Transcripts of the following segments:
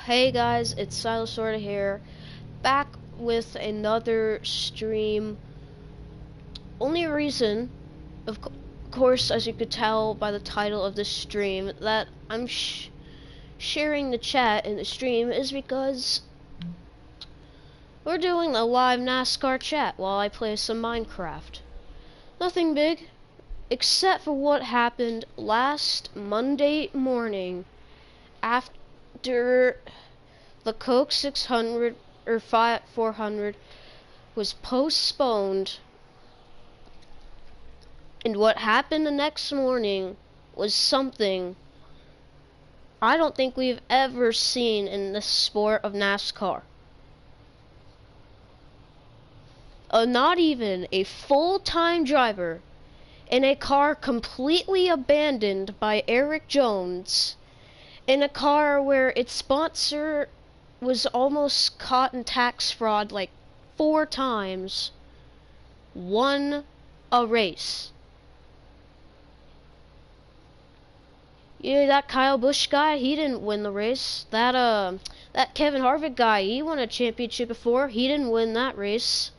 Hey guys, it's Silosorta here, back with another stream. Only reason, of course, as you could tell by the title of this stream, that I'm sharing the chat in the stream is because we're doing a live NASCAR chat while I play some Minecraft. Nothing big, except for what happened last Monday morning after the Coke 600 or 400 was postponed, and what happened the next morning was something I don't think we've ever seen in the sport of NASCAR. Not even a full-time driver in a car completely abandoned by Eric Jones, in a car where its sponsor was almost caught in tax fraud like 4 times, won a race. Yeah, that Kyle Busch guy, he didn't win the race. That Kevin Harvick guy, he won a championship before. He didn't win that race.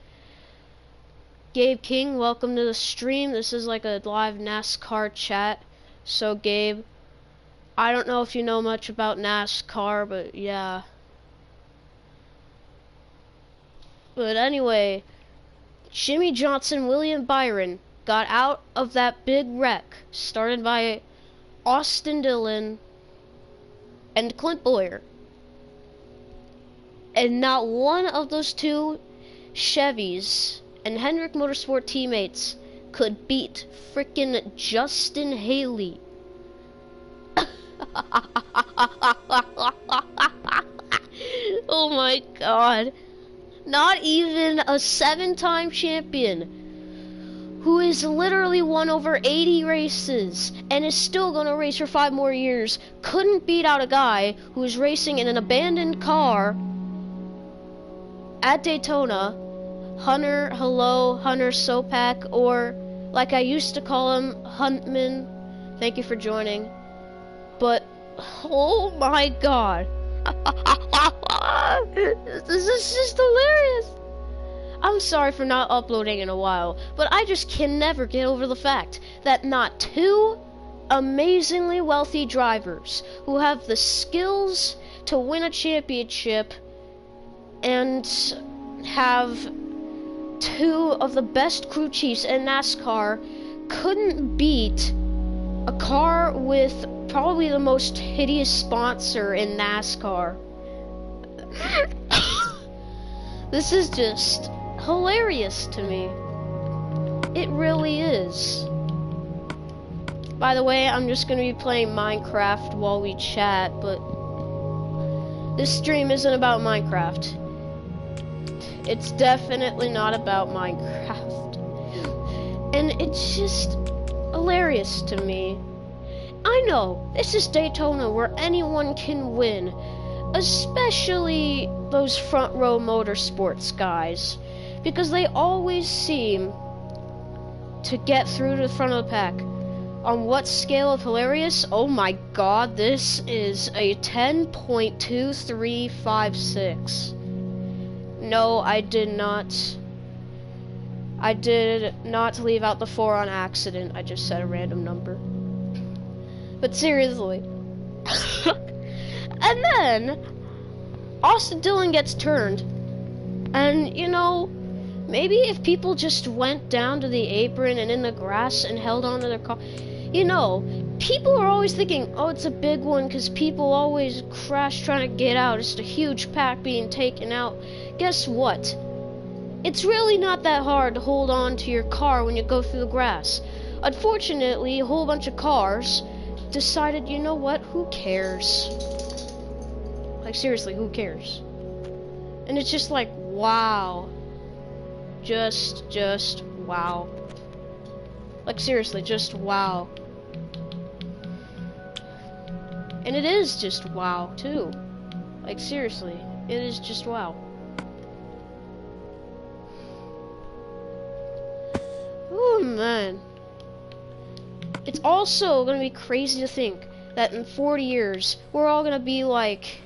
Gabe King, welcome to the stream. This is like a live NASCAR chat. So Gabe, I don't know if you know much about NASCAR, but yeah. But anyway, Jimmy Johnson, William Byron got out of that big wreck started by Austin Dillon and Clint Bowyer. And not one of those two Chevys and Hendrick Motorsport teammates could beat frickin' Justin Haley. Oh my god. Not even a 7-time champion who has literally won over 80 races and is still going to race for 5 more years couldn't beat out a guy who is racing in an abandoned car at Daytona. Hunter Sopak, or like I used to call him, Huntman. Thank you for joining. But oh my god. This is just hilarious. I'm sorry for not uploading in a while, but I just can never get over the fact that not 2 amazingly wealthy drivers who have the skills to win a championship and have 2 of the best crew chiefs in NASCAR couldn't beat a car with probably the most hideous sponsor in NASCAR. This is just hilarious to me. It really is. By the way, I'm just going to be playing Minecraft while we chat, but this stream isn't about Minecraft. It's definitely not about Minecraft. And it's just hilarious to me. I know, this is Daytona where anyone can win, especially those front row motorsports guys, because they always seem to get through to the front of the pack. On what scale of hilarious? Oh my god, this is a 10.2356. No, I did not leave out the 4 on accident. I just said a random number. But seriously. And then Austin Dillon gets turned. And you know, maybe if people just went down to the apron and in the grass and held onto their car, you know, people are always thinking, oh, it's a big one because people always crash trying to get out. It's a huge pack being taken out. Guess what? It's really not that hard to hold on to your car when you go through the grass. Unfortunately, a whole bunch of cars decided, you know what, who cares? Like, seriously, who cares? And it's just like, wow. Just wow. Like, seriously, just wow. And it is just wow, too. Like, seriously, it is just wow. Oh, man. It's also gonna be crazy to think that in 40 years, we're all gonna be like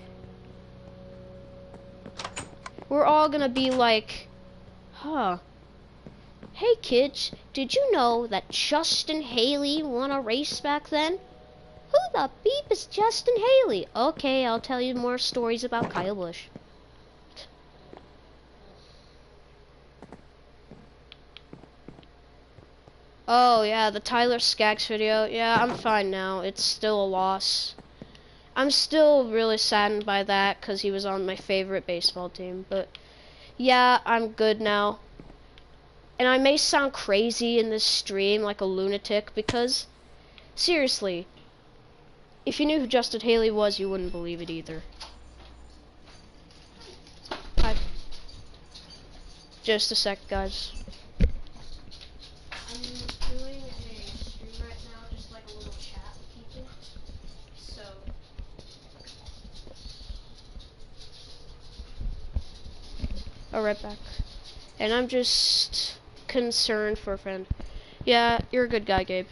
we're all gonna be like, huh. Hey kids, did you know that Justin Haley won a race back then? Who the beep is Justin Haley? Okay, I'll tell you more stories about Kyle Busch. Oh yeah, the Tyler Skaggs video. Yeah, I'm fine now. It's still a loss. I'm still really saddened by that because he was on my favorite baseball team. But yeah, I'm good now. And I may sound crazy in this stream like a lunatic because, seriously, if you knew who Justin Haley was, you wouldn't believe it either. Hi. Just a sec, guys. I'm doing a stream right now, just like a little chat with people. So. I'll right back. And I'm just concerned for a friend. Yeah, you're a good guy, Gabe.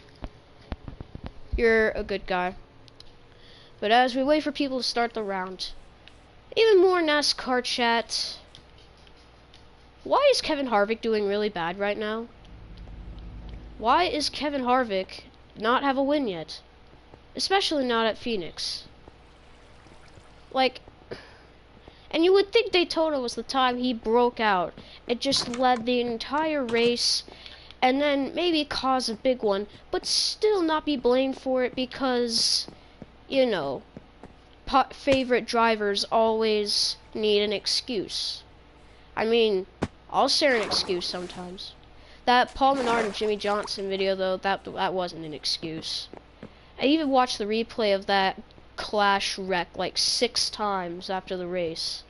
You're a good guy. But as we wait for people to start the round, even more NASCAR chat. Why is Kevin Harvick doing really bad right now? Why is Kevin Harvick not have a win yet? Especially not at Phoenix. Like, and you would think Daytona was the time he broke out. It just led the entire race and then maybe cause a big one, but still not be blamed for it because, you know, favorite drivers always need an excuse. I mean, I'll share an excuse sometimes. That Paul Menard and Jimmy Johnson video, though, that wasn't an excuse. I even watched the replay of that Clash wreck like 6 times after the race.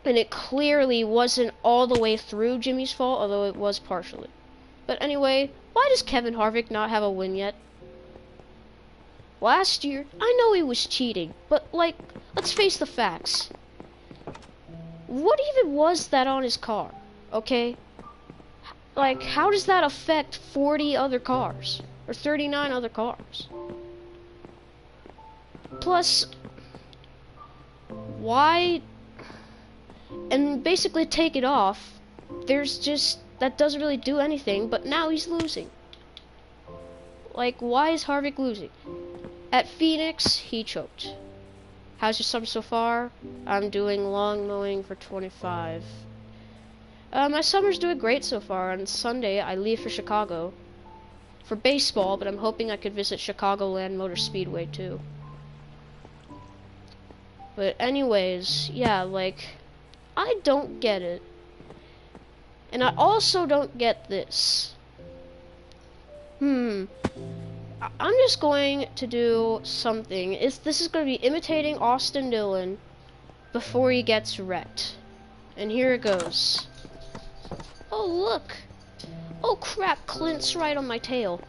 And it clearly wasn't all the way through Jimmy's fault, although it was partially. But anyway, why does Kevin Harvick not have a win yet? Last year, I know he was cheating, but like, let's face the facts. What even was that on his car? Okay? Like, how does that affect 40 other cars? Or 39 other cars? Plus, why? And basically take it off. There's just, that doesn't really do anything, but now he's losing. Like, why is Harvick losing? At Phoenix, he choked. How's your summer so far? I'm doing lawn mowing for 25. My summer's doing great so far. On Sunday, I leave for Chicago. For baseball, but I'm hoping I could visit Chicagoland Motor Speedway too. But anyways, yeah, like, I don't get it. And I also don't get this. I'm just going to do something. This is going to be imitating Austin Dillon before he gets wrecked. And here it goes. Oh, look. Oh, crap. Clint's right on my tail.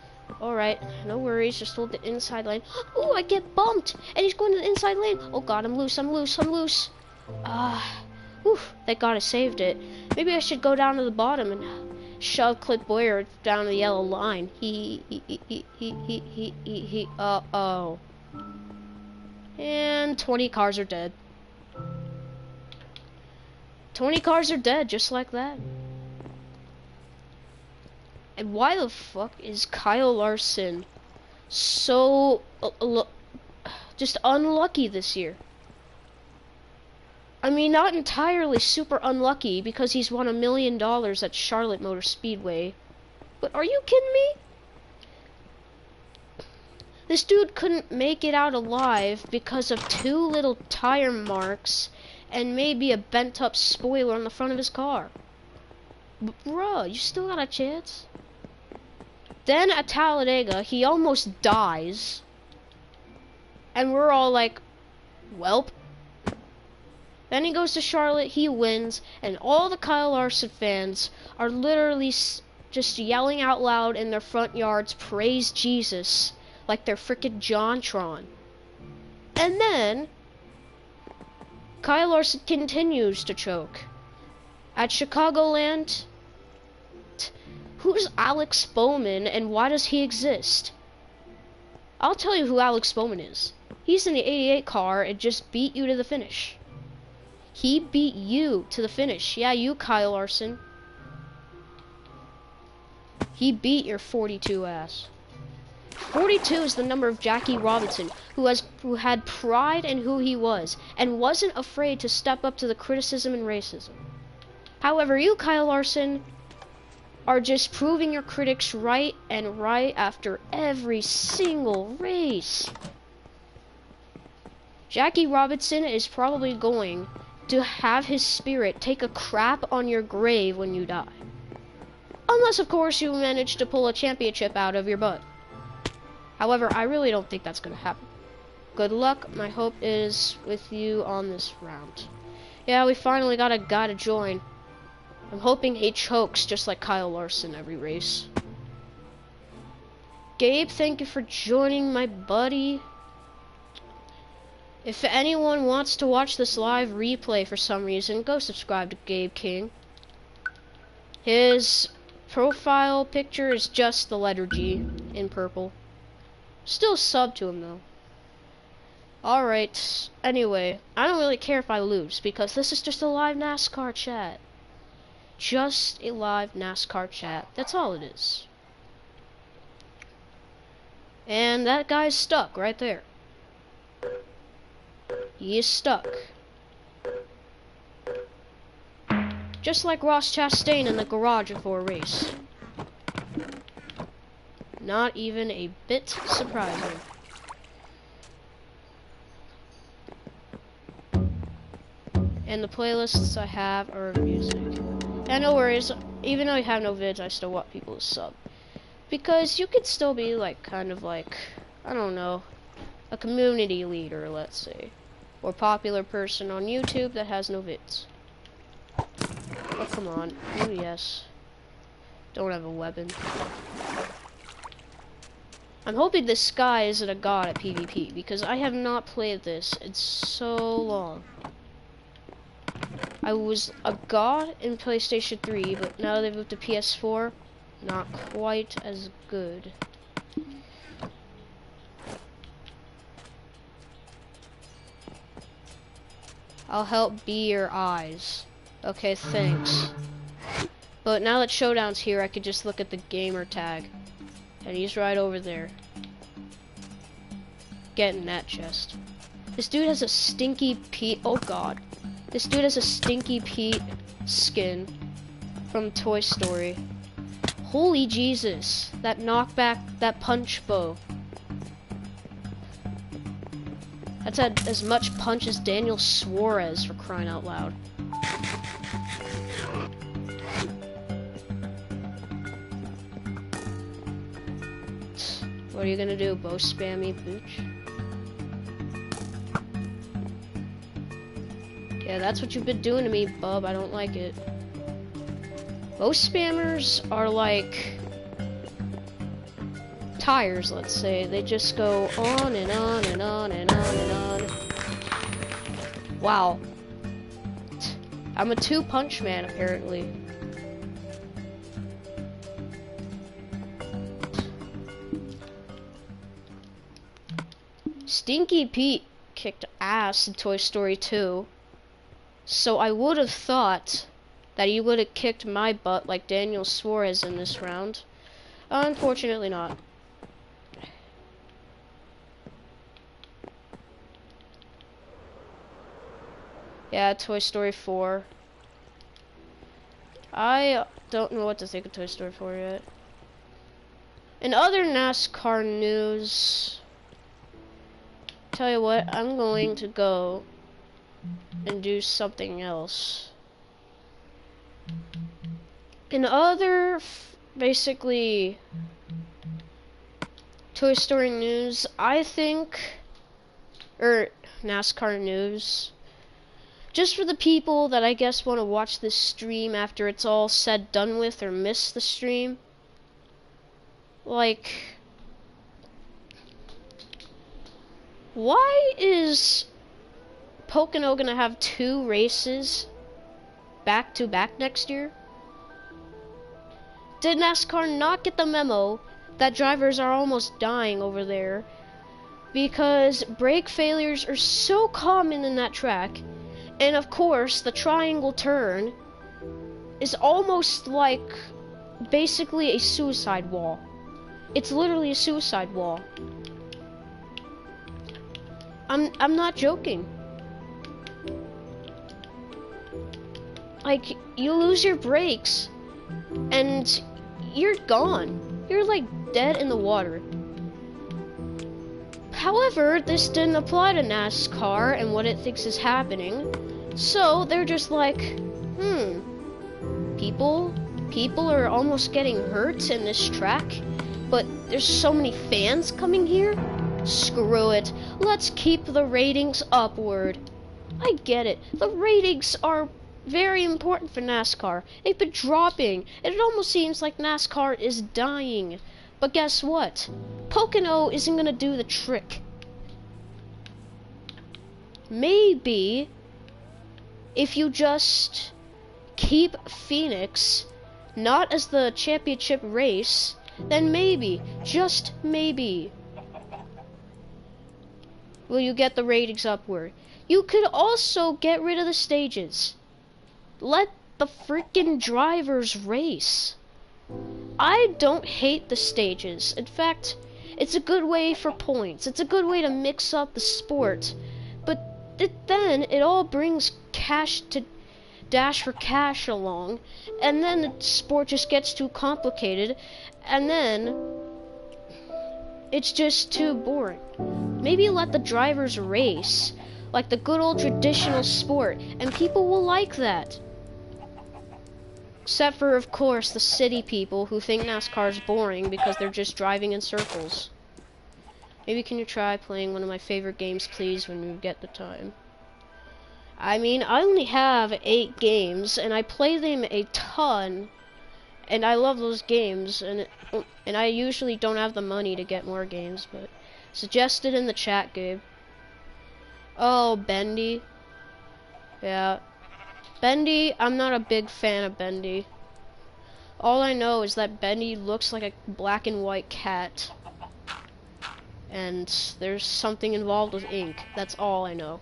Alright, no worries. Just hold the inside lane. Oh, I get bumped. And he's going to the inside lane. Oh, God, I'm loose. I'm loose. I'm loose. Thank God I saved it. Maybe I should go down to the bottom and shove Clint Boyer down the yellow line. Uh-oh. And 20 cars are dead. 20 cars are dead, just like that. And why the fuck is Kyle Larson so just unlucky this year? I mean, not entirely super unlucky because he's won $1 million at Charlotte Motor Speedway. But are you kidding me? This dude couldn't make it out alive because of 2 little tire marks and maybe a bent up spoiler on the front of his car. But bruh, you still got a chance? Then at Talladega, he almost dies. And we're all like, welp. Then he goes to Charlotte, he wins, and all the Kyle Larson fans are literally just yelling out loud in their front yards, praise Jesus, like they're frickin' JonTron. And then, Kyle Larson continues to choke. At Chicagoland, who's Alex Bowman and why does he exist? I'll tell you who Alex Bowman is. He's in the 88 car and just beat you to the finish. He beat you to the finish. Yeah, you, Kyle Larson. He beat your 42 ass. 42 is the number of Jackie Robinson, who had pride in who he was, and wasn't afraid to step up to the criticism and racism. However, you, Kyle Larson, are just proving your critics right and right after every single race. Jackie Robinson is probably going to have his spirit take a crap on your grave when you die. Unless, of course, you manage to pull a championship out of your butt. However, I really don't think that's going to happen. Good luck. My hope is with you on this round. Yeah, we finally got a guy to join. I'm hoping he chokes just like Kyle Larson every race. Gabe, thank you for joining, my buddy. If anyone wants to watch this live replay for some reason, go subscribe to Gabe King. His profile picture is just the letter G in purple. Still sub to him though. Alright, anyway, I don't really care if I lose because this is just a live NASCAR chat. Just a live NASCAR chat. That's all it is. And that guy's stuck right there. He is stuck. Just like Ross Chastain in the garage before a race. Not even a bit surprising. And the playlists I have are music. And no worries, even though I have no vids, I still want people to sub. Because you could still be like, kind of like, I don't know, a community leader, let's say. Or popular person on YouTube that has no vids. Oh, come on. Oh, yes. Don't have a weapon. I'm hoping this guy isn't a god at PvP, because I have not played this in so long. I was a god in PlayStation 3, but now they've moved to PS4, not quite as good. I'll help be your eyes. Okay, thanks. But now that Showdown's here, I could just look at the gamer tag. And he's right over there. Getting that chest. This dude has a Stinky Pete. Oh god. This dude has a Stinky Pete skin from Toy Story. Holy Jesus. That knockback, that punch bow. That's had as much punch as Daniel Suarez, for crying out loud. What are you gonna do, bow spammy bitch? Yeah, that's what you've been doing to me, bub. I don't like it. Bow spammers are like tires, let's say. They just go on and on and on and on and on. Wow. I'm a two-punch man, apparently. Stinky Pete kicked ass in Toy Story 2. So I would have thought that he would have kicked my butt like Daniel Suarez in this round. Unfortunately not. Yeah, Toy Story 4. I don't know what to think of Toy Story 4 yet. In other NASCAR news, tell you what, I'm going to go and do something else. In other, basically, Toy Story news, I think, or NASCAR news, just for the people that I guess want to watch this stream after it's all said done with or miss the stream. Like, why is Pocono gonna have 2 races back to back next year? Did NASCAR not get the memo that drivers are almost dying over there because brake failures are so common in that track, And of course, the triangle turn is almost like basically a suicide wall. It's literally a suicide wall. I'm not joking. Like, you lose your brakes and you're gone. You're like dead in the water. However, this didn't apply to NASCAR and what it thinks is happening. So they're just like, people are almost getting hurt in this track, but there's so many fans coming here. Screw it. Let's keep the ratings upward. I get it. The ratings are very important for NASCAR. They've been dropping, and it almost seems like NASCAR is dying. But guess what? Pocono isn't gonna do the trick. Maybe if you just keep Phoenix not as the championship race, then maybe, just maybe, will you get the ratings upward. You could also get rid of the stages. Let the freaking drivers race. I don't hate the stages. In fact, it's a good way for points. It's a good way to mix up the sport. But then it all brings cash to dash for cash along, and then the sport just gets too complicated, and then it's just too boring. Maybe let the drivers race like the good old traditional sport, and people will like that. Except for, of course, the city people who think NASCAR is boring because they're just driving in circles. Maybe can you try playing one of my favorite games, please, when you get the time? I mean, I only have 8 games, and I play them a ton, and I love those games, and I usually don't have the money to get more games, but suggested in the chat, Gabe. Oh, Bendy. Yeah. Bendy, I'm not a big fan of Bendy. All I know is that Bendy looks like a black and white cat, and there's something involved with ink. That's all I know.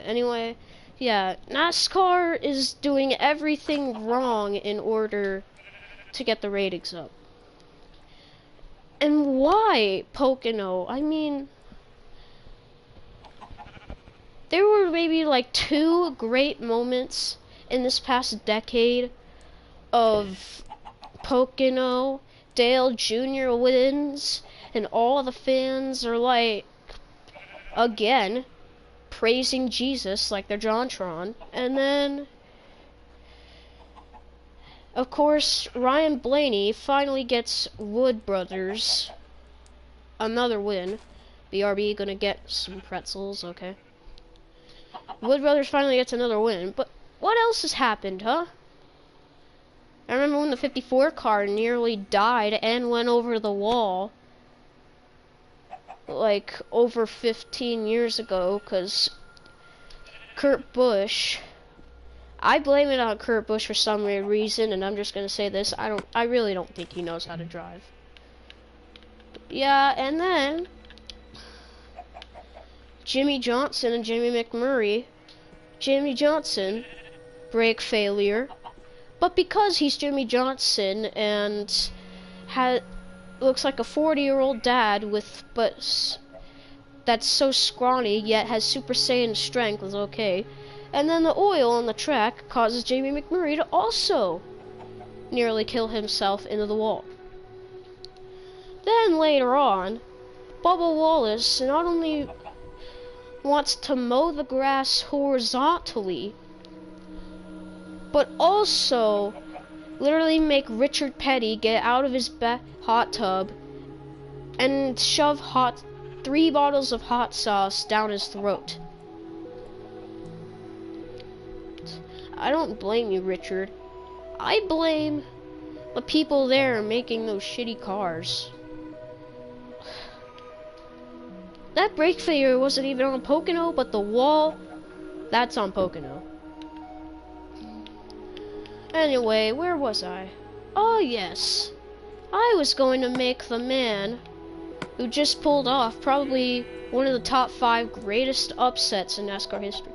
Anyway, yeah, NASCAR is doing everything wrong in order to get the ratings up. And why Pocono? I mean, there were maybe like 2 great moments in this past decade of Pocono. Dale Jr. wins, and all the fans are like, again, praising Jesus like they're JonTron. And then, of course, Ryan Blaney finally gets Wood Brothers another win. BRB gonna get some pretzels, okay. Wood Brothers finally gets another win, but what else has happened, huh? I remember when the 54 car nearly died and went over the wall, like, over 15 years ago, because Kurt Busch, I blame it on Kurt Busch for some weird reason, and I'm just gonna say this, I really don't think he knows how to drive. Yeah, and then Jimmy Johnson and Jimmy McMurray. Jimmy Johnson, brake failure, but because he's Jimmy Johnson and looks like a 40-year-old dad that's so scrawny yet has Super Saiyan strength is okay. And then the oil on the track causes Jamie McMurray to also nearly kill himself into the wall. Then later on, Bubba Wallace not only wants to mow the grass horizontally, but also literally make Richard Petty get out of his hot tub and shove 3 bottles of hot sauce down his throat. I don't blame you, Richard. I blame the people there making those shitty cars. That brake failure wasn't even on Pocono, but the wall, that's on Pocono. Anyway, where was I? Oh yes, I was going to make the man who just pulled off probably one of the top 5 greatest upsets in NASCAR history.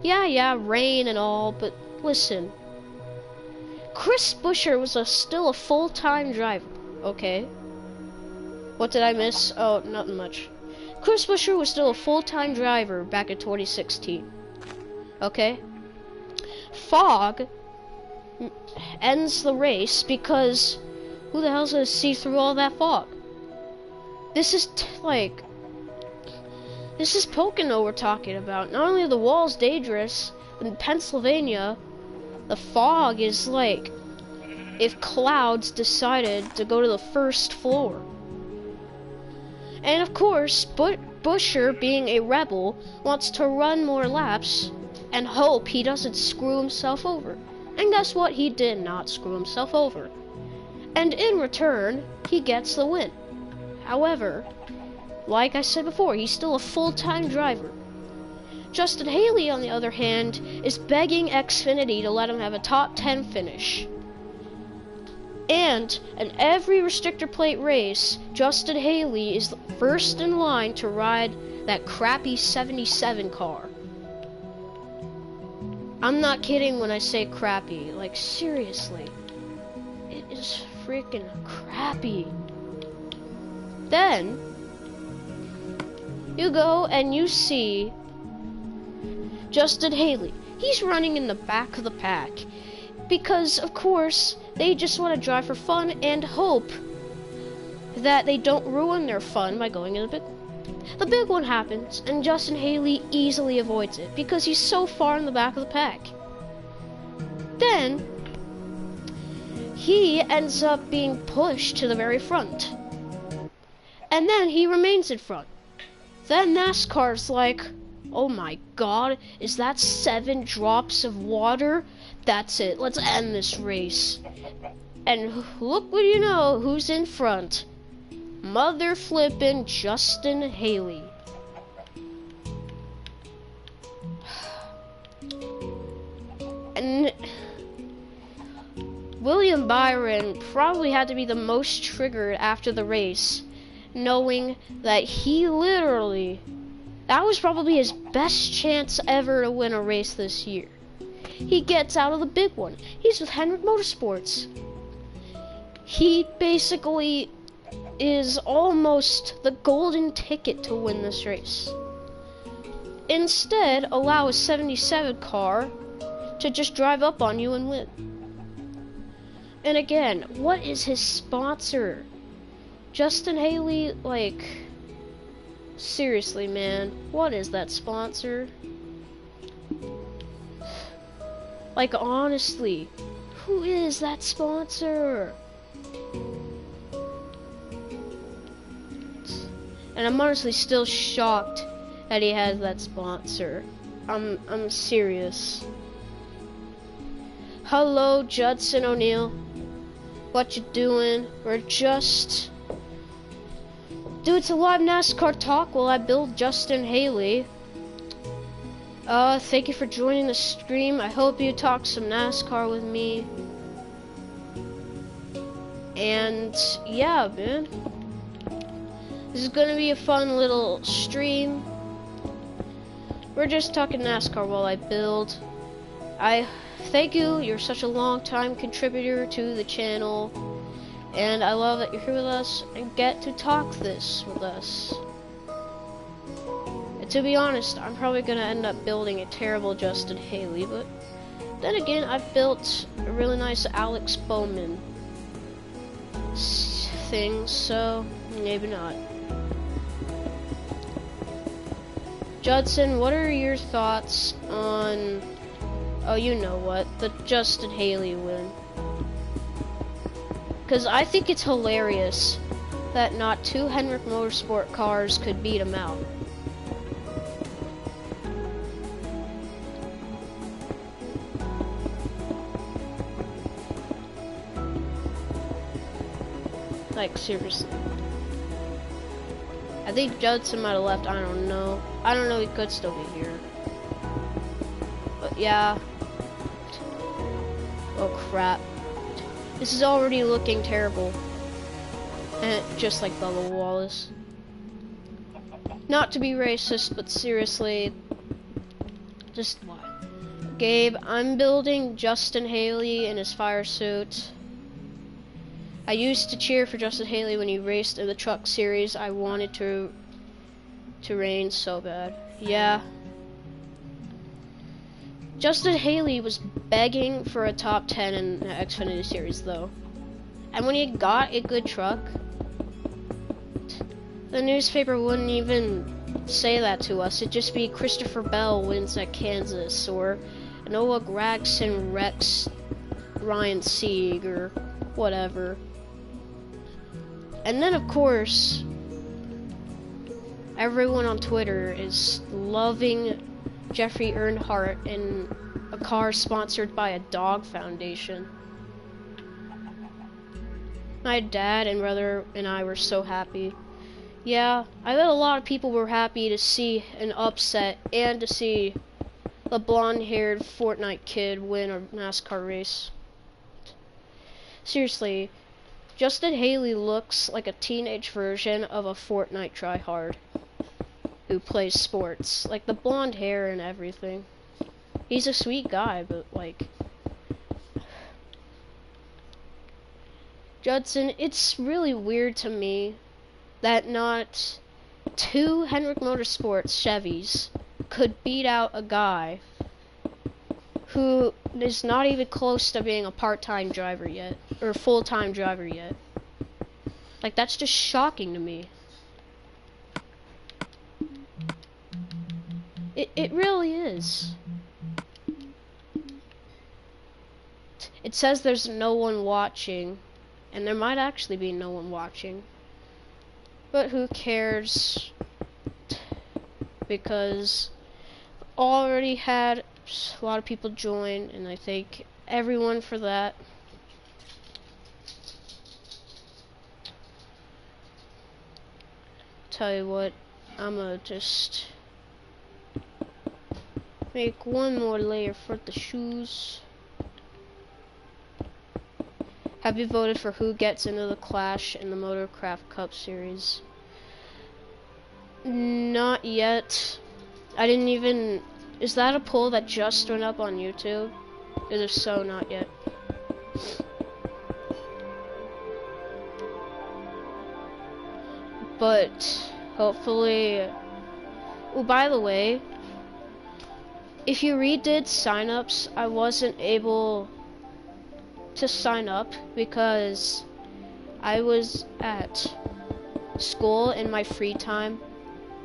Yeah, rain and all, but listen. Chris Buescher was still a full-time driver, okay? What did I miss? Oh, nothing much. Chris Buescher was still a full-time driver back in 2016, okay? Fog ends the race because who the hell's gonna see through all that fog? This is this is Pocono we're talking about. Not only are the walls dangerous, in Pennsylvania, the fog is like if clouds decided to go to the first floor. And of course, Buescher, being a rebel, wants to run more laps and hope he doesn't screw himself over. And guess what? He did not screw himself over. And in return, he gets the win. However, like I said before, he's still a full-time driver. Justin Haley, on the other hand, is begging Xfinity to let him have a top 10 finish. And in every restrictor plate race, Justin Haley is first in line to ride that crappy 77 car. I'm not kidding when I say crappy, like seriously. It is freaking crappy. Then, you go and you see Justin Haley. He's running in the back of the pack because, of course, they just want to drive for fun and hope that they don't ruin their fun by going in the big one. The big one happens, and Justin Haley easily avoids it because he's so far in the back of the pack. Then, he ends up being pushed to the very front. And then he remains in front. Then NASCAR's like, oh my god, is that 7 drops of water? That's it, let's end this race. And look what you know, who's in front. Mother flippin' Justin Haley. And William Byron probably had to be the most triggered after the race, knowing that he literally, that was probably his best chance ever to win a race this year. He gets out of the big one. He's with Hendrick Motorsports. He basically is almost the golden ticket to win this race. Instead, allow a 77 car to just drive up on you and win. And again, what is his sponsor? Justin Haley, like, seriously, man, what is that sponsor? Like, honestly, who is that sponsor? And I'm honestly still shocked that he has that sponsor. I'm serious. Hello, Judson O'Neill. What you doing? We're just... Dude, it's a live NASCAR talk while I build Justin Haley. Thank you for joining the stream. I hope you talk some NASCAR with me. And yeah, man. This is gonna be a fun little stream. We're just talking NASCAR while I build. I thank you. You're such a long-time contributor to the channel. And I love that you're here with us and get to talk this with us. And to be honest, I'm probably going to end up building a terrible Justin Haley, but then again, I've built a really nice Alex Bowman thing, so maybe not. Judson, what are your thoughts on, oh, you know what, the Justin Haley win? Because I think it's hilarious that not 2 Hendrick Motorsport cars could beat him out. Like, seriously. I think Judson might have left, I don't know. I don't know, he could still be here. But yeah. Oh crap. This is already looking terrible. And just like Bubba Wallace. Not to be racist, but seriously, just why? Gabe, I'm building Justin Haley in his fire suit. I used to cheer for Justin Haley when he raced in the truck series. I wanted to reign so bad. Yeah. Justin Haley was begging for a top 10 in the Xfinity series though. And when he got a good truck, the newspaper wouldn't even say that to us. It'd just be Christopher Bell wins at Kansas, or Noah Gragson wrecks Ryan Sieg, or whatever. And then of course, everyone on Twitter is loving Jeffrey Earnhardt in a car sponsored by a dog foundation. My dad and brother and I were so happy. Yeah, I bet a lot of people were happy to see an upset and to see the blonde-haired Fortnite kid win a NASCAR race. Seriously, Justin Haley looks like a teenage version of a Fortnite tryhard who plays sports. Like the blonde hair and everything. He's a sweet guy, but like... Judson, it's really weird to me that not two Hendrick Motorsports Chevys could beat out a guy who is not even close to being a part-time driver yet, or a full-time driver yet. Like, that's just shocking to me. It really is. It says there's no one watching, and there might actually be no one watching. But who cares? Because already had a lot of people join, and I thank everyone for that. Tell you what, I'ma just make one more layer for the shoes. Have you voted for who gets into the Clash in the Motorcraft Cup Series? Not yet. I didn't even... Is that a poll that just went up on YouTube? If so, not yet. But hopefully... Oh, by the way, if you redid signups, I wasn't able to sign up because I was at school in my free time.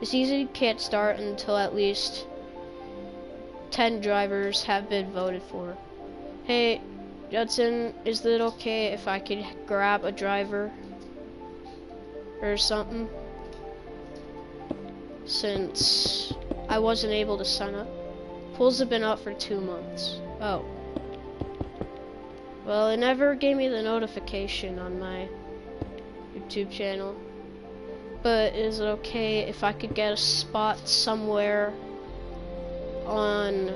The season can't start until at least 10 drivers have been voted for. Hey, Judson, is it okay if I could grab a driver or something? Since I wasn't able to sign up. Polls have been up for 2 months. Oh. Well, it never gave me the notification on my YouTube channel. But is it okay if I could get a spot somewhere in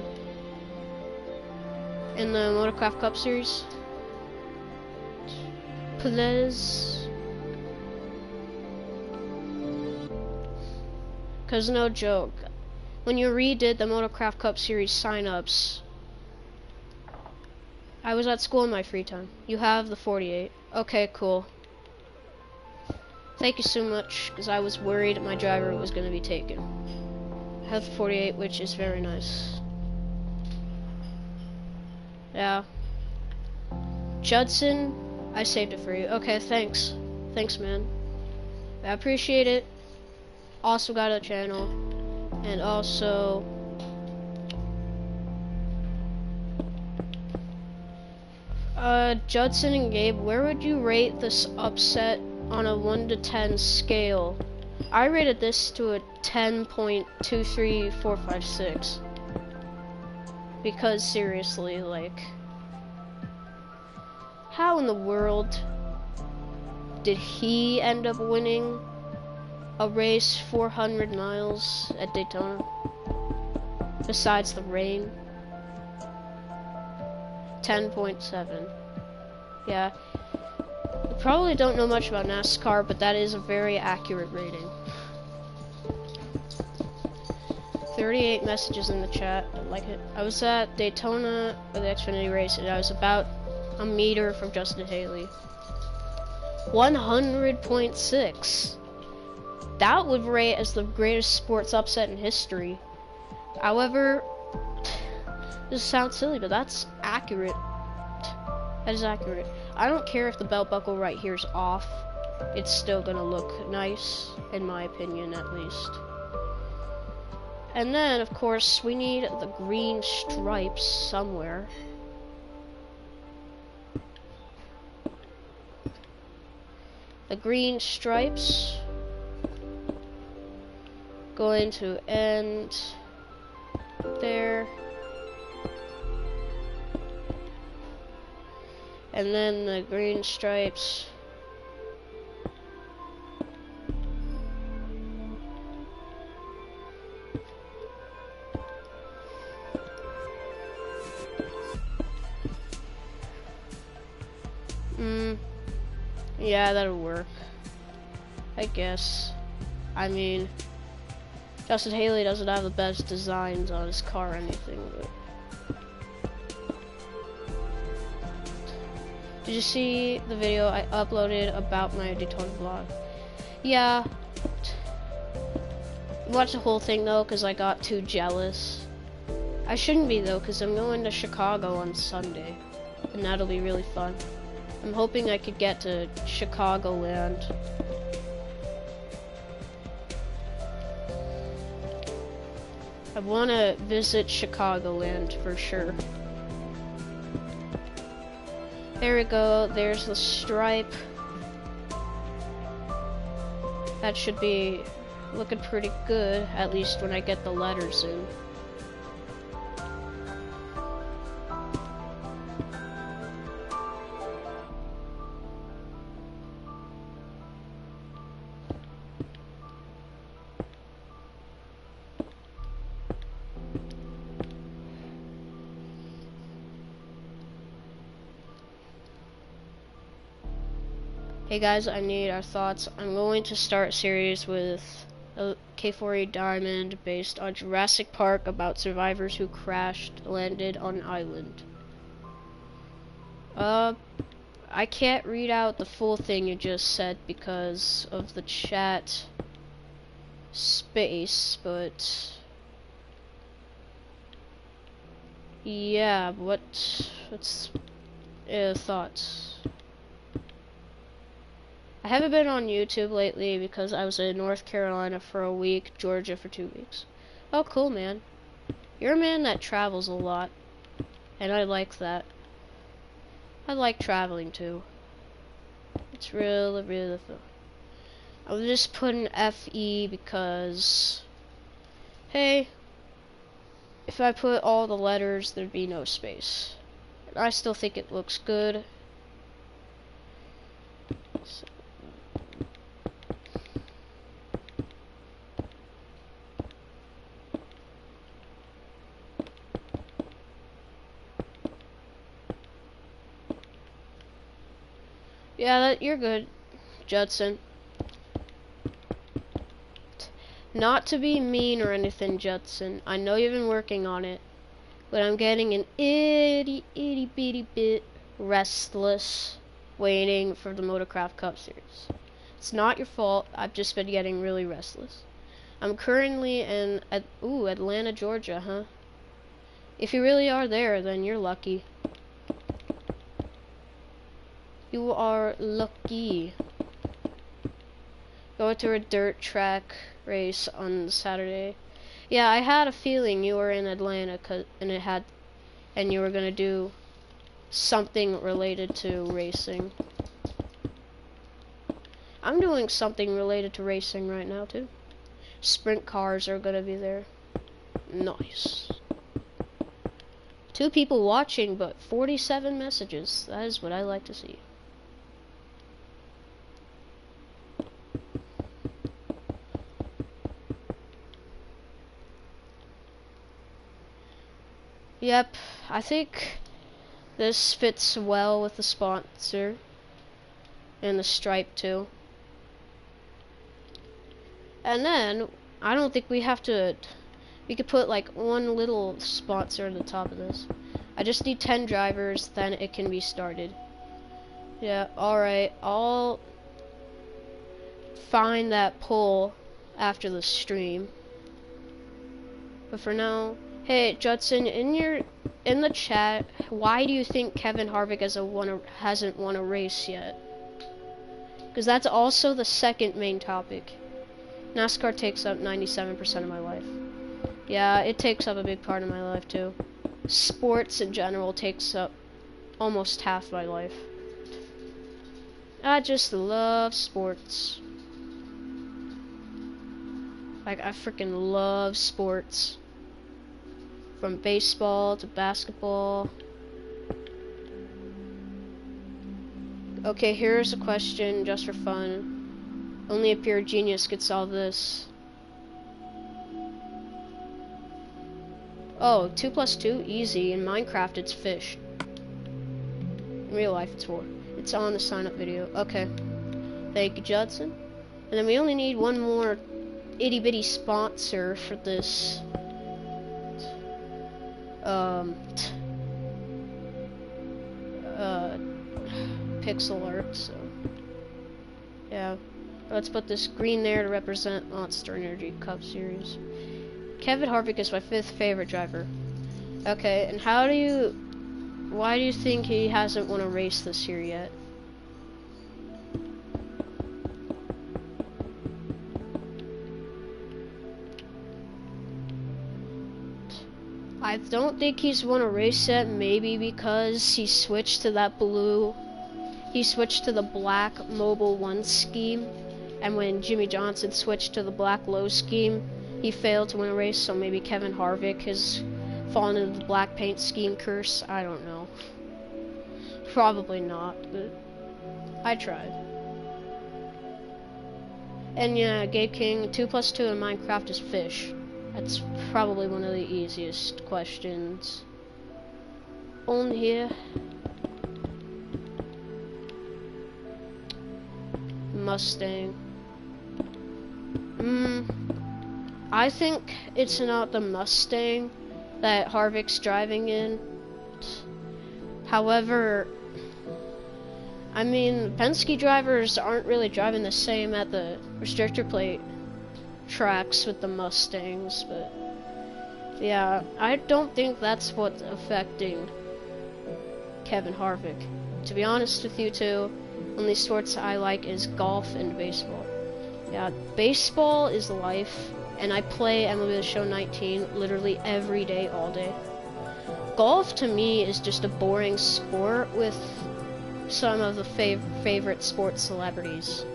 the Motorcraft Cup Series? Please? Cause no joke, when you redid the Motorcraft Cup Series signups, I was at school in my free time. You have the 48. Okay, cool. Thank you so much, because I was worried my driver was going to be taken. I have the 48, which is very nice. Yeah. Judson, I saved it for you. Okay, thanks. Thanks, man. I appreciate it. Also got a channel. And also... Judson and Gabe, where would you rate this upset on a 1 to 10 scale? I rated this to a 10.23456. Because seriously, like, how in the world did he end up winning a race 400 miles at Daytona? Besides the rain. 10.7. Yeah. You probably don't know much about NASCAR, but that is a very accurate rating. 38 messages in the chat. I like it. I was at Daytona with the Xfinity race, and I was about a meter from Justin Haley. 100.6. That would rate as the greatest sports upset in history. However, this sounds silly, but that's accurate. That is accurate. I don't care if the belt buckle right here is off. It's still gonna look nice, in my opinion, at least. And then, of course, we need the green stripes somewhere. The green stripes going to end there. And then the green stripes yeah, that'll work, I guess. I mean, Justin Haley doesn't have the best designs on his car or anything, but did you see the video I uploaded about my Daytona vlog? Yeah. Watch the whole thing though, because I got too jealous. I shouldn't be though, because I'm going to Chicago on Sunday, and that'll be really fun. I'm hoping I could get to Chicagoland. I want to visit Chicagoland for sure. There we go, there's the stripe. That should be looking pretty good, at least when I get the letters in. Hey guys, I need our thoughts. I'm going to start a series with a K4A Diamond based on Jurassic Park about survivors who crashed, landed on an island. I can't read out the full thing you just said because of the chat space, but yeah, what's thoughts? I haven't been on YouTube lately because I was in North Carolina for a week, Georgia for 2 weeks. Oh, cool, man. You're a man that travels a lot, and I like that. I like traveling, too. It's really, really fun. I'm just putting FE because, hey, if I put all the letters, there'd be no space. And I still think it looks good. So, yeah, you're good, Judson. Not to be mean or anything, Judson. I know you've been working on it, but I'm getting an itty bitty bit restless waiting for the Motocraft Cup Series. It's not your fault. I've just been getting really restless. I'm currently in Atlanta, Georgia, huh? If you really are there, then you're lucky. You are lucky. Going to a dirt track race on Saturday. Yeah, I had a feeling you were in Atlanta, and you were gonna do something related to racing. I'm doing something related to racing right now too. Sprint cars are gonna be there. Nice. 2 people watching, but 47 messages. That is what I like to see. Yep, I think this fits well with the sponsor and the stripe too. And then I don't think we have to We could put like one little sponsor at the top of this. I just need 10 drivers, then it can be started. Yeah, alright, I'll find that poll after the stream. But for now, hey Judson, in the chat, why do you think Kevin Harvick hasn't won a race yet? Because that's also the second main topic. NASCAR takes up 97% of my life. Yeah, it takes up a big part of my life too. Sports in general takes up almost half my life. I just love sports. Like, I freaking love sports. From baseball to basketball. Okay, here's a question just for fun. Only a pure genius could solve this. Oh, 2 plus 2? Easy. In Minecraft, it's fish. In real life, it's 4. It's on the sign-up video. Okay. Thank you, Judson. And then we only need one more itty-bitty sponsor for this. Pixel art, so. Yeah. Let's put this green there to represent Monster Energy Cup Series. Kevin Harvick is my 5th favorite driver. Okay, and why do you think he hasn't won a race this year yet? I don't think he's won a race yet, maybe because he switched to the black Mobile 1 scheme, and when Jimmy Johnson switched to the black low scheme, he failed to win a race, so maybe Kevin Harvick has fallen into the black paint scheme curse. I don't know. Probably not, but I tried. And yeah, Gabe King, 2 plus 2 in Minecraft is fish. That's probably one of the easiest questions on here. Mustang. I think it's not the Mustang that Harvick's driving in. However, I mean, Penske drivers aren't really driving the same at the restrictor plate tracks with the Mustangs, but yeah, I don't think that's what's affecting Kevin Harvick. To be honest with you two, only sports I like is golf and baseball. Yeah, baseball is life, and I play MLB The Show 19 literally every day, all day. Golf to me is just a boring sport with some of the favorite sports celebrities.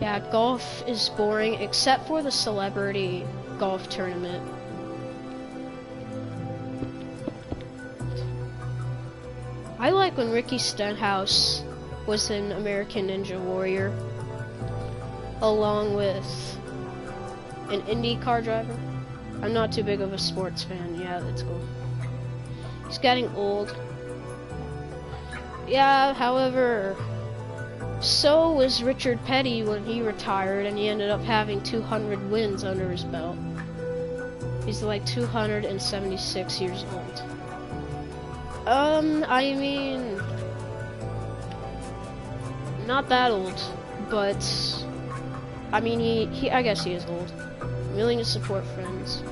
Yeah, golf is boring except for the celebrity golf tournament. I like when Ricky Stenhouse was in American Ninja Warrior, along with an IndyCar driver. I'm not too big of a sports fan. Yeah, that's cool. He's getting old. Yeah, however, so was Richard Petty when he retired, and he ended up having 200 wins under his belt. He's like 276 years old. I mean, not that old, but I mean, I guess he is old. I'm willing to support friends.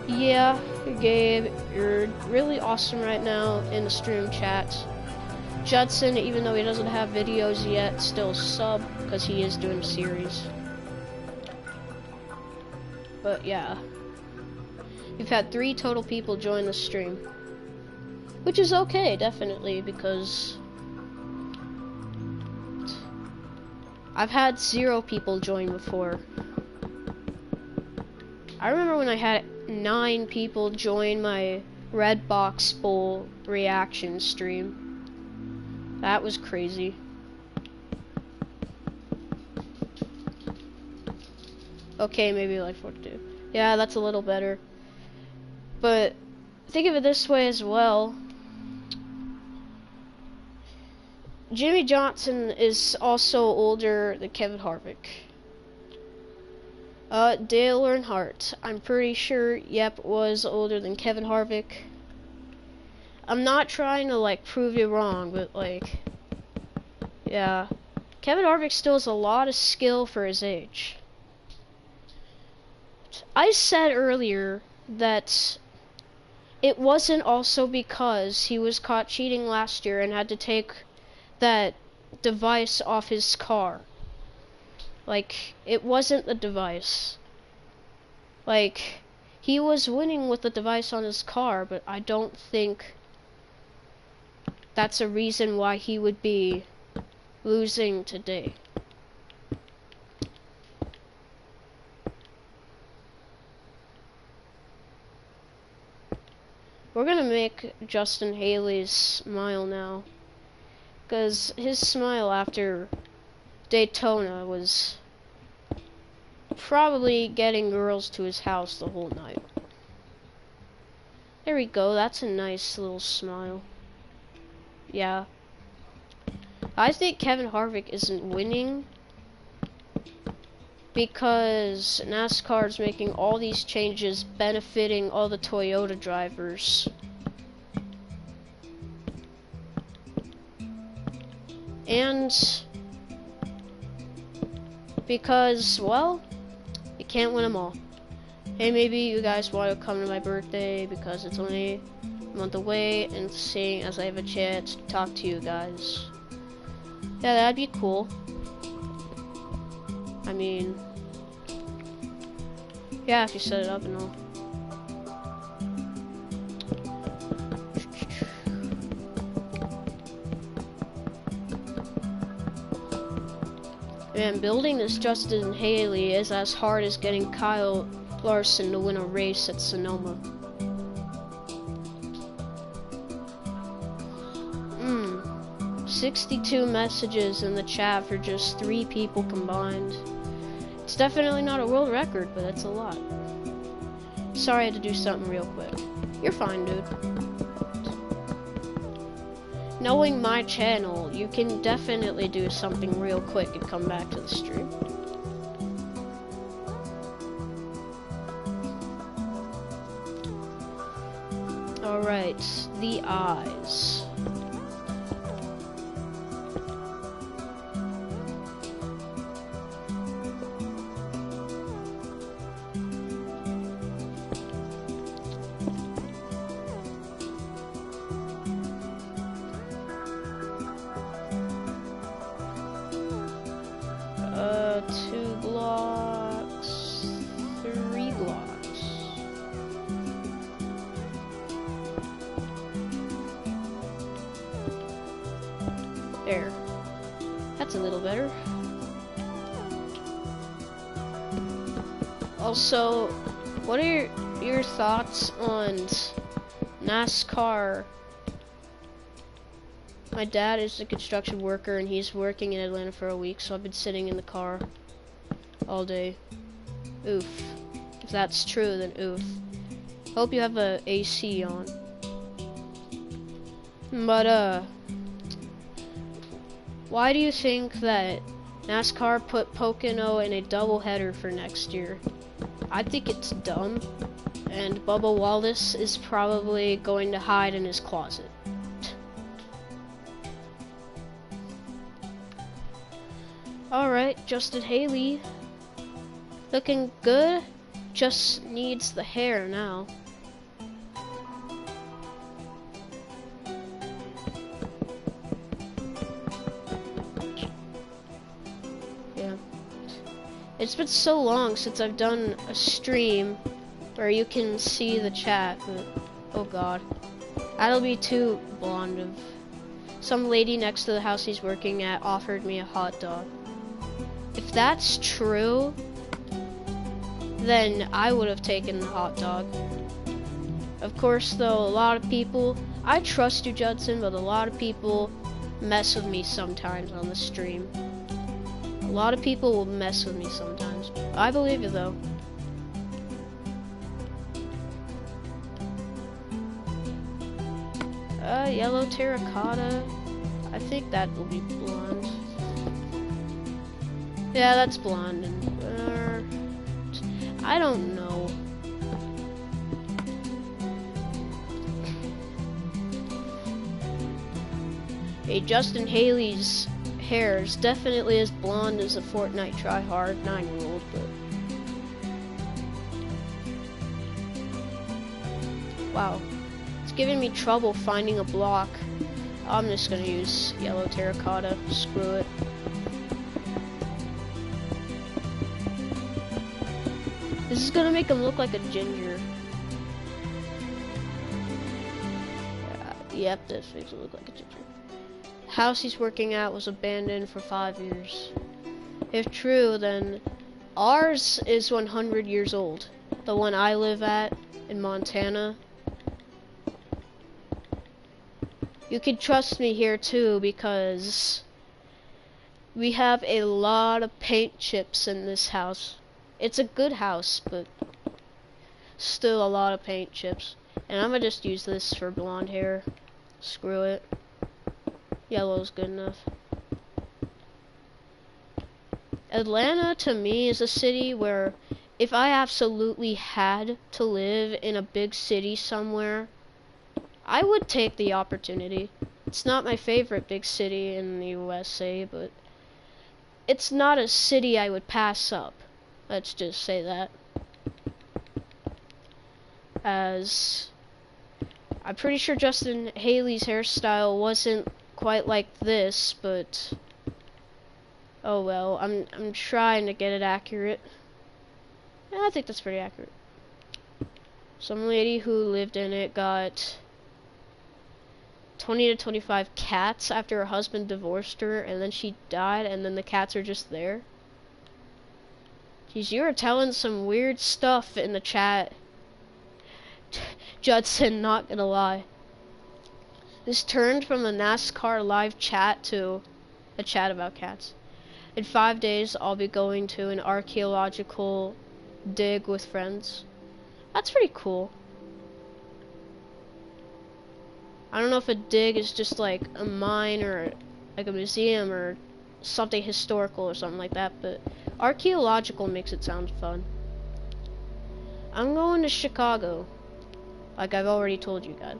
Yeah, Gabe, you're really awesome right now in the stream chat. Judson, even though he doesn't have videos yet, still sub, because he is doing a series. But yeah, we've had 3 total people join the stream, which is okay, definitely, because I've had 0 people join before. I remember when I had 9 people join my Redbox Bowl reaction stream. That was crazy. Okay, maybe like 42. Yeah, that's a little better. But think of it this way as well. Jimmy Johnson is also older than Kevin Harvick. Dale Earnhardt. I'm pretty sure Yep was older than Kevin Harvick. I'm not trying to like prove you wrong, but like, yeah. Kevin Harvick still has a lot of skill for his age. I said earlier that it wasn't also because he was caught cheating last year and had to take that device off his car. Like, it wasn't the device. Like, he was winning with the device on his car, but I don't think that's a reason why he would be losing today. We're gonna make Justin Haley's smile now, because his smile after Daytona was probably getting girls to his house the whole night. There we go, that's a nice little smile. Yeah. I think Kevin Harvick isn't winning because NASCAR's making all these changes benefiting all the Toyota drivers. And because, well, you can't win them all. Hey, maybe you guys want to come to my birthday because it's only a month away, and seeing as I have a chance to talk to you guys. Yeah, that'd be cool. I mean, yeah, if you set it up and all. Man, building this Justin Haley is as hard as getting Kyle Larson to win a race at Sonoma. 62 messages in the chat for just 3 people combined. It's definitely not a world record, but that's a lot. Sorry I had to do something real quick. You're fine, dude. Knowing my channel, you can definitely do something real quick and come back to the stream. Alright, the eyes. There. That's a little better. Also, what are your thoughts on NASCAR? My dad is a construction worker and he's working in Atlanta for a week, so I've been sitting in the car all day. Oof. If that's true, then oof. Hope you have a AC on. But, why do you think that NASCAR put Pocono in a doubleheader for next year? I think it's dumb, and Bubba Wallace is probably going to hide in his closet. Alright, Justin Haley. Looking good, just needs the hair now. It's been so long since I've done a stream where you can see the chat, but oh god. That'll be too blonde of. Some lady next to the house he's working at offered me a hot dog. If that's true, then I would have taken the hot dog. Of course though, a lot of people, I trust you Judson, but a lot of people mess with me sometimes on the stream. A lot of people will mess with me sometimes. I believe you though. Yellow terracotta. I think that will be blonde. Yeah, that's blonde. And I don't know. Hey, Justin Haley's hair is definitely as blonde as a Fortnite tryhard 9-year-old, but wow, it's giving me trouble finding a block. I'm just gonna use yellow terracotta. Screw it. This is gonna make him look like a ginger. Yep, this makes him look like a ginger. House he's working at was abandoned for 5 years. If true, then ours is 100 years old. The one I live at in Montana. You can trust me here too, because we have a lot of paint chips in this house. It's a good house, but still a lot of paint chips. And I'm gonna just use this for blonde hair. Screw it. Yellow's good enough. Atlanta to me is a city where if I absolutely had to live in a big city somewhere, I would take the opportunity. It's not my favorite big city in the USA, but it's not a city I would pass up. Let's just say that. As I'm pretty sure Justin Haley's hairstyle wasn't quite like this, but oh well, I'm trying to get it accurate. Yeah, I think that's pretty accurate. Some lady who lived in it got 20 to 25 cats after her husband divorced her, and then she died, and then the cats are just there. Jeez, you were telling some weird stuff in the chat, Judson, not gonna lie. This turned from a Nascar live chat to a chat about cats. In 5 days, I'll be going to an archaeological dig with friends. That's pretty cool. I don't know if a dig is just like a mine or like a museum or something historical or something like that, but archaeological makes it sound fun. I'm going to Chicago, like I've already told you guys.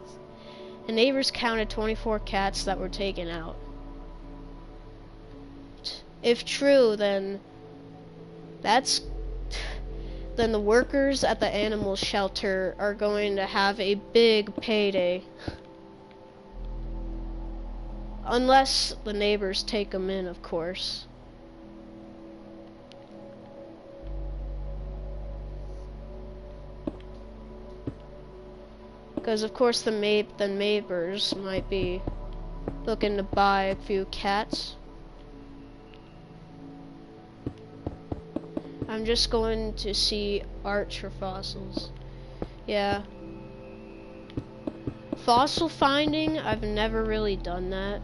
The neighbors counted 24 cats that were taken out. If true, then the workers at the animal shelter are going to have a big payday. Unless the neighbors take them in, of course. Because of course the neighbors might be looking to buy a few cats. I'm just going to see Arch for fossils. Yeah. Fossil finding, I've never really done that.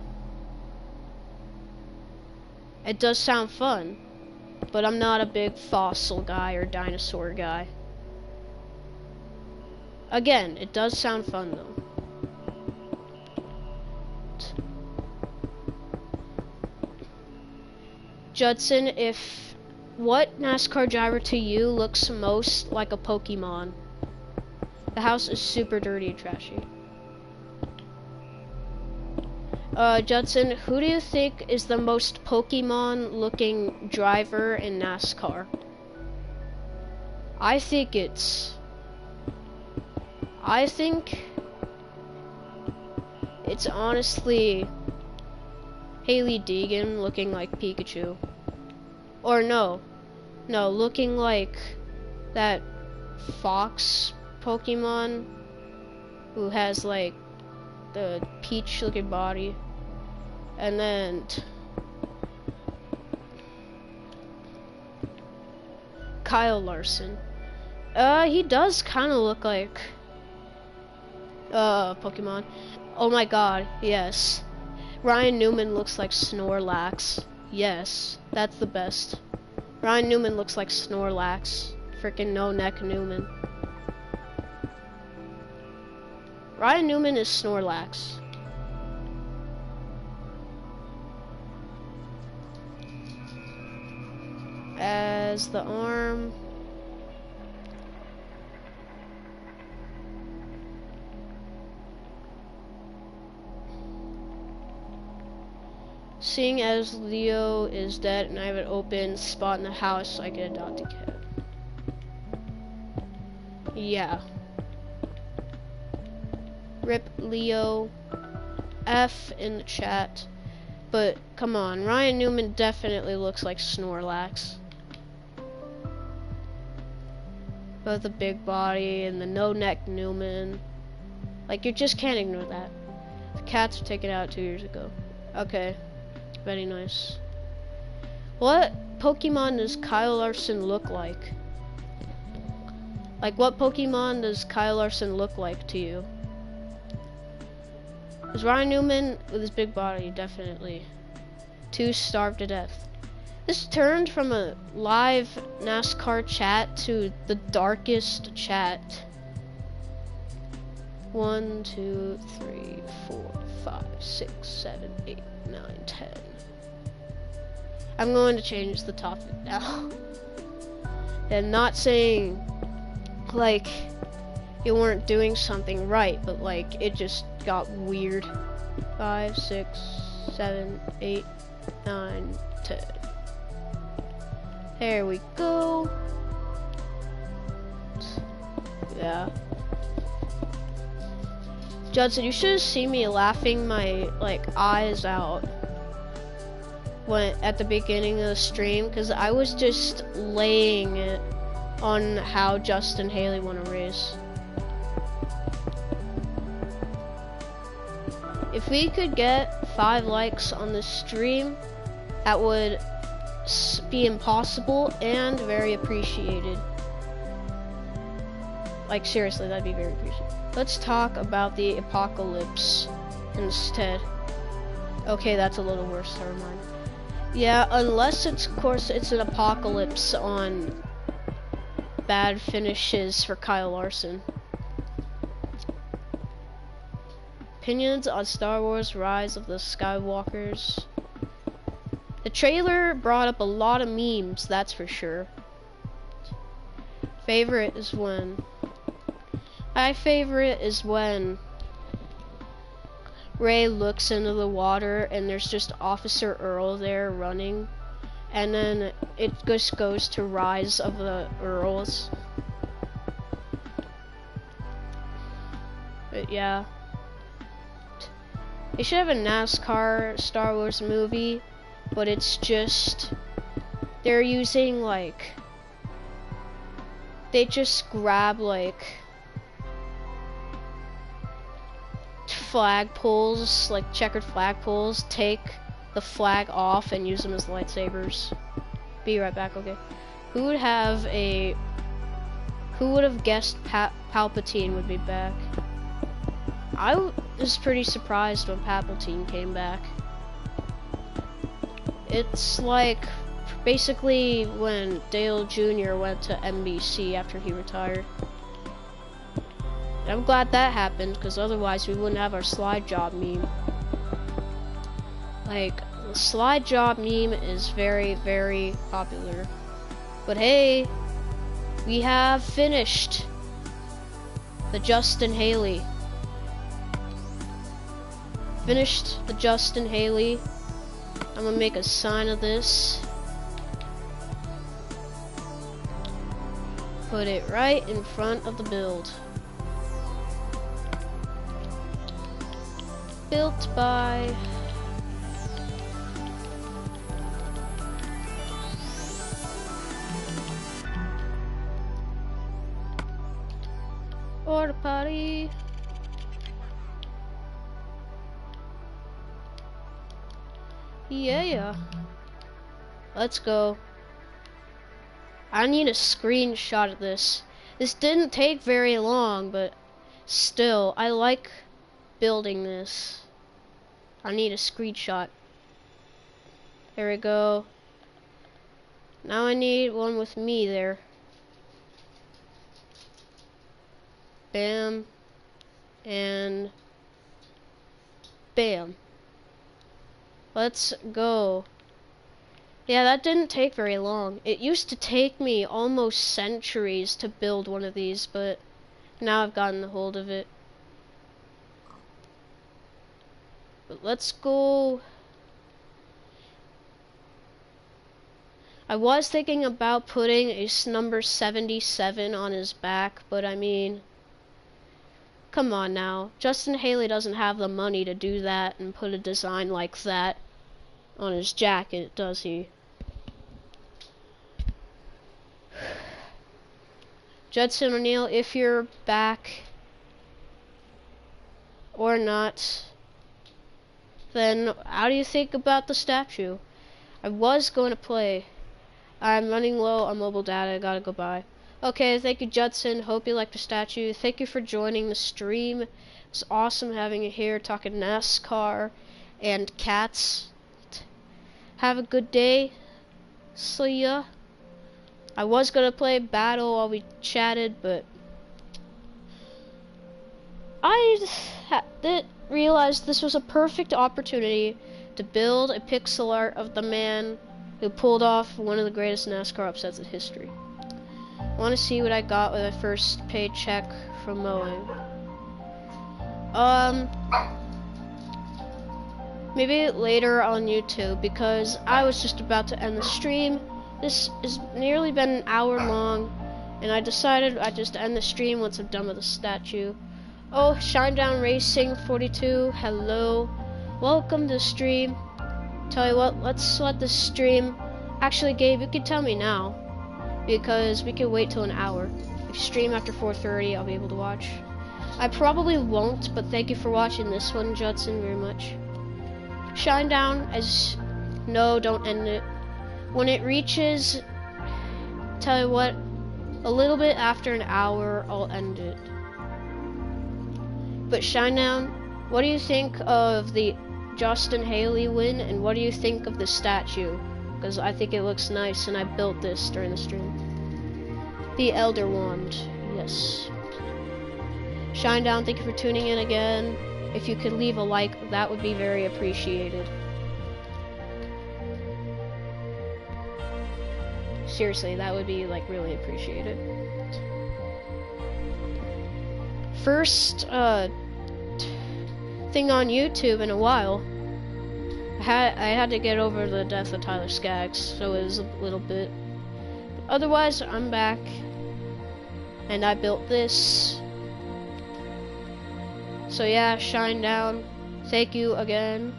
It does sound fun, but I'm not a big fossil guy or dinosaur guy. Again, it does sound fun though. Judson, what NASCAR driver to you looks most like a Pokemon? The house is super dirty and trashy. Judson, who do you think is the most Pokemon looking driver in NASCAR? I think it's honestly Haley Deegan looking like Pikachu. Or no, looking like that fox Pokemon who has like the peach looking body. And then Kyle Larson. He does kind of look like Pokemon. Oh my god, yes. Ryan Newman looks like Snorlax. Yes, that's the best. Ryan Newman looks like Snorlax. Freaking no neck Newman. Ryan Newman is Snorlax. As the arm. seeing as Leo is dead and I have an open spot in the house, so I can adopt a cat. Yeah. Rip Leo. F in the chat. But come on, Ryan Newman definitely looks like Snorlax. Both the big body and the no-neck Newman. Like, you just can't ignore that. The cats were taken out 2 years ago. Okay. Very nice. What Pokemon does Kyle Larson look like? Like, what Pokemon does Kyle Larson look like to you? Is Ryan Newman with his big body, definitely. 2 starved to death. This turned from a live NASCAR chat to the darkest chat. 1, 2, 3, 4, 5, 6, 7, 8, 9, 10. I'm going to change the topic now. And not saying, like, you weren't doing something right, but, like, it just got weird. 5, 6, 7, 8, 9, 10. There we go. Yeah. Judson, you should have seen me laughing my, like, eyes out when at the beginning of the stream, because I was just laying it on how Justin Haley won a race. If we could get 5 likes on this stream, that would be impossible and very appreciated. Like, seriously, that'd be very appreciated. Let's talk about the apocalypse instead. Okay, that's a little worse, never mind. Yeah, unless it's, of course, it's an apocalypse on bad finishes for Kyle Larson. Opinions on Star Wars Rise of the Skywalkers. The trailer brought up a lot of memes, that's for sure. Favorite is when... My favorite is when Rey looks into the water and there's just Officer Earl there running. And then it just goes to Rise of the Earls. But yeah. They should have a NASCAR Star Wars movie, but it's just, they're using, like, they just grab, like, flagpoles, like checkered flagpoles, take the flag off and use them as lightsabers. Be right back, okay? Who would have guessed Palpatine would be back? I was pretty surprised when Palpatine came back. It's like basically when Dale Jr. went to NBC after he retired. And I'm glad that happened, because otherwise we wouldn't have our slide job meme. Like, the slide job meme is very, very popular. But hey, we have finished the Justin Haley. Finished the Justin Haley. I'm gonna make a sign of this. Put it right in front of the build. Built by Order Potty. Yeah. Let's go. I need a screenshot of this. This didn't take very long, but still, I like building this. I need a screenshot. There we go. Now I need one with me there. Bam. And bam. Let's go. Yeah, that didn't take very long. It used to take me almost centuries to build one of these, but now I've gotten the hold of it. But let's go I was thinking about putting a number 77 on his back, but I mean, come on now. Justin Haley doesn't have the money to do that and put a design like that on his jacket, does he? Judson O'Neal, if you're back or not, then how do you think about the statue? I was going to play. I'm running low on mobile data. I gotta go by. Okay, thank you, Judson. Hope you liked the statue. Thank you for joining the stream. It's awesome having you here talking NASCAR and cats. Have a good day. See ya. I was gonna play battle while we chatted, but I realized this was a perfect opportunity to build a pixel art of the man who pulled off one of the greatest NASCAR upsets in history. I want to see what I got with my first paycheck from mowing. Maybe later on YouTube, because I was just about to end the stream. This has nearly been an hour long, and I decided I'd just end the stream once I'm done with the statue. Oh, Shinedown Racing 42, hello. Welcome to the stream. Tell you what, let's let this stream. Actually, Gabe, you can tell me now, because we can wait till an hour. If you stream after 4:30, I'll be able to watch. I probably won't, but thank you for watching this one, Judson, very much. Shinedown, as no, don't end it. When it reaches, tell you what, a little bit after an hour, I'll end it. But Shinedown, what do you think of the Justin Haley win, and what do you think of the statue? Because I think it looks nice, and I built this during the stream. The Elder Wand, yes. Shinedown, thank you for tuning in again. If you could leave a like, that would be very appreciated. Seriously, that would be like really appreciated. First thing on YouTube in a while. I had to get over the death of Tyler Skaggs, so it was a little bit. Otherwise, I'm back, and I built this. So yeah, Shinedown, thank you again.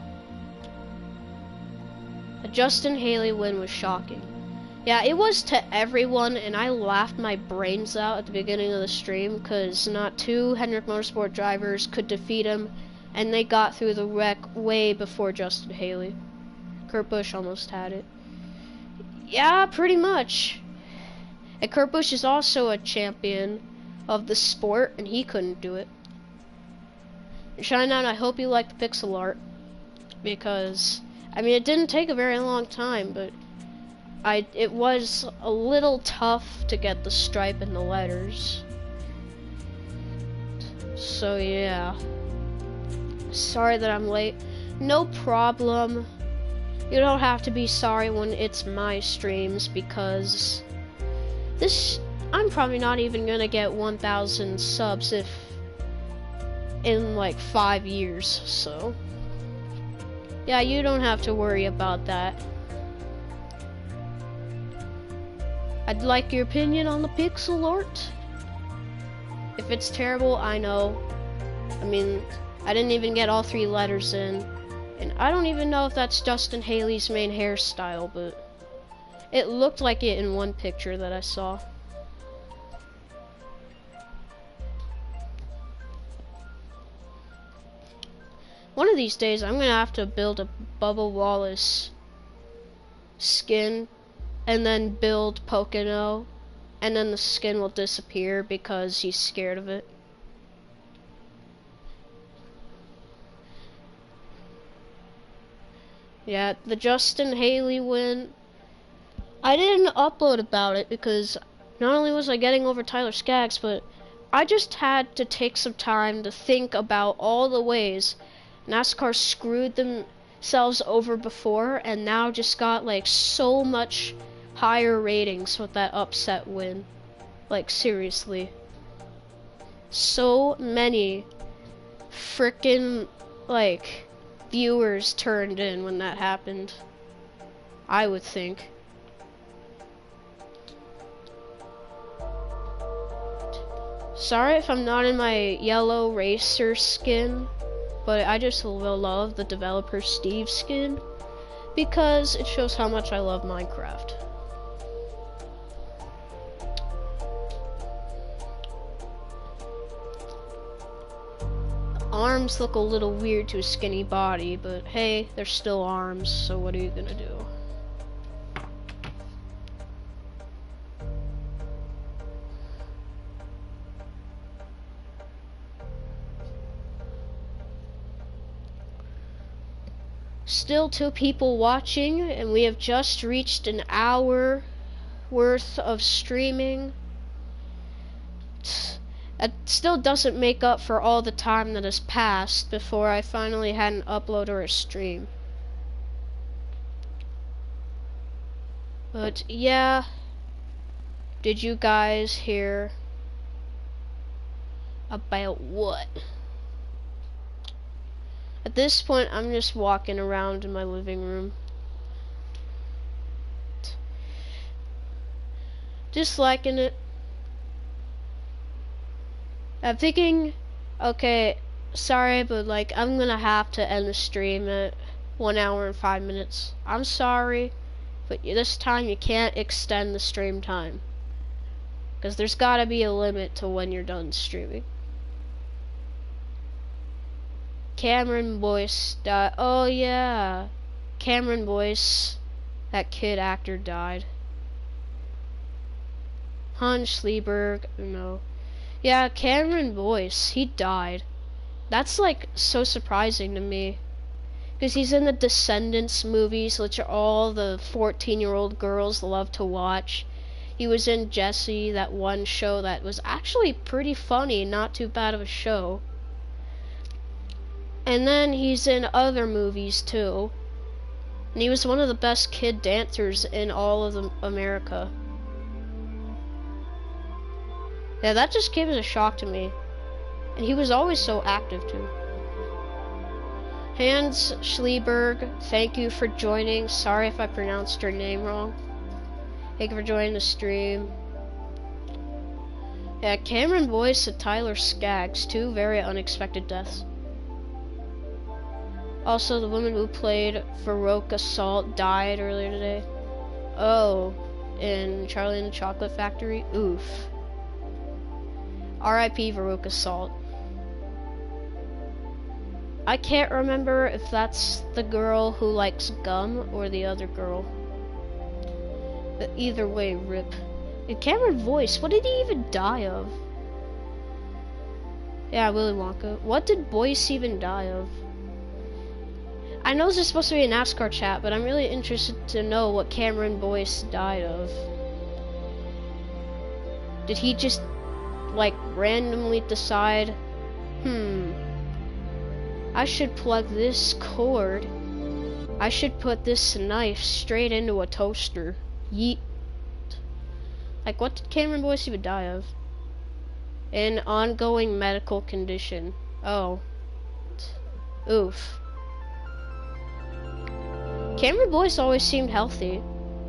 The Justin Haley win was shocking. Yeah, it was to everyone, and I laughed my brains out at the beginning of the stream, because not two Hendrick Motorsport drivers could defeat him, and they got through the wreck way before Justin Haley. Kurt Busch almost had it. Yeah, pretty much. And Kurt Busch is also a champion of the sport, and he couldn't do it. Shinedown, I hope you like the pixel art, because, I mean, it didn't take a very long time, but it was a little tough to get the stripe and the letters. So yeah. Sorry that I'm late. No problem. You don't have to be sorry when it's my streams, because I'm probably not even gonna get 1,000 subs in like 5 years, so yeah, you don't have to worry about that. I'd like your opinion on the pixel art. If it's terrible, I know. I mean, I didn't even get all 3 letters in. And I don't even know if that's Justin Haley's main hairstyle, but it looked like it in one picture that I saw. One of these days, I'm gonna have to build a Bubba Wallace skin, and then build Pocono, and then the skin will disappear because he's scared of it. Yeah, the Justin Haley win. I didn't upload about it because not only was I getting over Tyler Skaggs, but I just had to take some time to think about all the ways NASCAR screwed themselves over before, and now just got like so much higher ratings with that upset win. Like, seriously. So many frickin' like viewers turned in when that happened, I would think. Sorry if I'm not in my yellow racer skin, but I just will love the developer Steve skin because it shows how much I love Minecraft. Arms look a little weird to a skinny body, but hey, they're still arms, so what are you gonna do? Still 2 people watching, and we have just reached an hour worth of streaming. It still doesn't make up for all the time that has passed before I finally had an upload or a stream. But yeah, did you guys hear about what? At this point, I'm just walking around in my living room. Just liking it. I'm thinking, okay, sorry, but like, I'm gonna have to end the stream at 1 hour and 5 minutes. I'm sorry, but this time you can't extend the stream time. Because there's gotta be a limit to when you're done streaming. Cameron Boyce died. Oh yeah, Cameron Boyce, that kid actor, died. Hans Lieberg, no. Yeah, Cameron Boyce, he died. That's like so surprising to me. Because he's in the Descendants movies, which are all the 14-year-old girls love to watch. He was in Jessie, that one show that was actually pretty funny, not too bad of a show. And then he's in other movies too. And he was one of the best kid dancers in all of America. Yeah, that just came as a shock to me. And he was always so active too. Hans Schlieberg, thank you for joining. Sorry if I pronounced your name wrong. Thank you for joining the stream. Yeah, Cameron Boyce and Tyler Skaggs, 2 very unexpected deaths. Also, the woman who played Veruca Salt died earlier today. Oh, in Charlie and the Chocolate Factory? Oof. R.I.P. Veruca Salt. I can't remember if that's the girl who likes gum or the other girl. But either way, rip. And Cameron Boyce, what did he even die of? Yeah, Willy Wonka. What did Boyce even die of? I know this is supposed to be a NASCAR chat, but I'm really interested to know what Cameron Boyce died of. Did he just, like, randomly decide, I should plug this cord, I should put this knife straight into a toaster. Yeet. Like, what did Cameron Boyce even die of? An ongoing medical condition. Oh. Oof. Cameron Boyce always seemed healthy.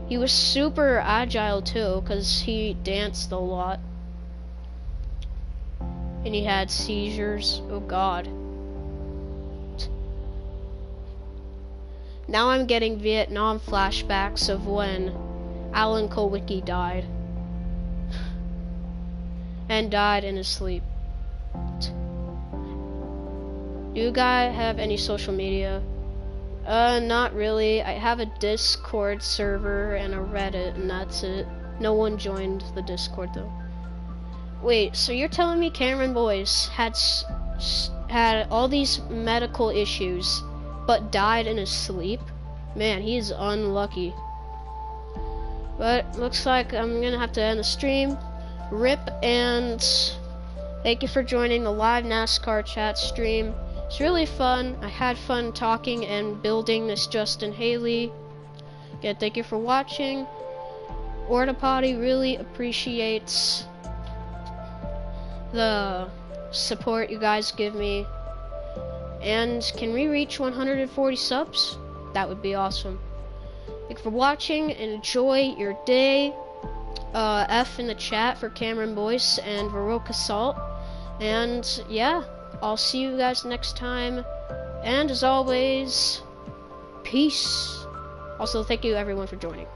He was super agile too, because he danced a lot. And he had seizures. Oh god. Now I'm getting Vietnam flashbacks of when Alan Kulwicki died. And died in his sleep. Do you guys have any social media? Not really. I have a Discord server and a Reddit, and that's it. No one joined the Discord though. Wait, so you're telling me Cameron Boyce had all these medical issues, but died in his sleep? Man, he's unlucky. But looks like I'm gonna have to end the stream. Rip, and thank you for joining the live NASCAR chat stream. It's really fun. I had fun talking and building this Justin Haley. Again, thank you for watching. Orta Potty really appreciates the support you guys give me. And can we reach 140 subs? That would be awesome. Thank you for watching and enjoy your day. F in the chat for Cameron Boyce and Baroque Assault. And yeah, I'll see you guys next time. And as always, peace. Also, thank you everyone for joining.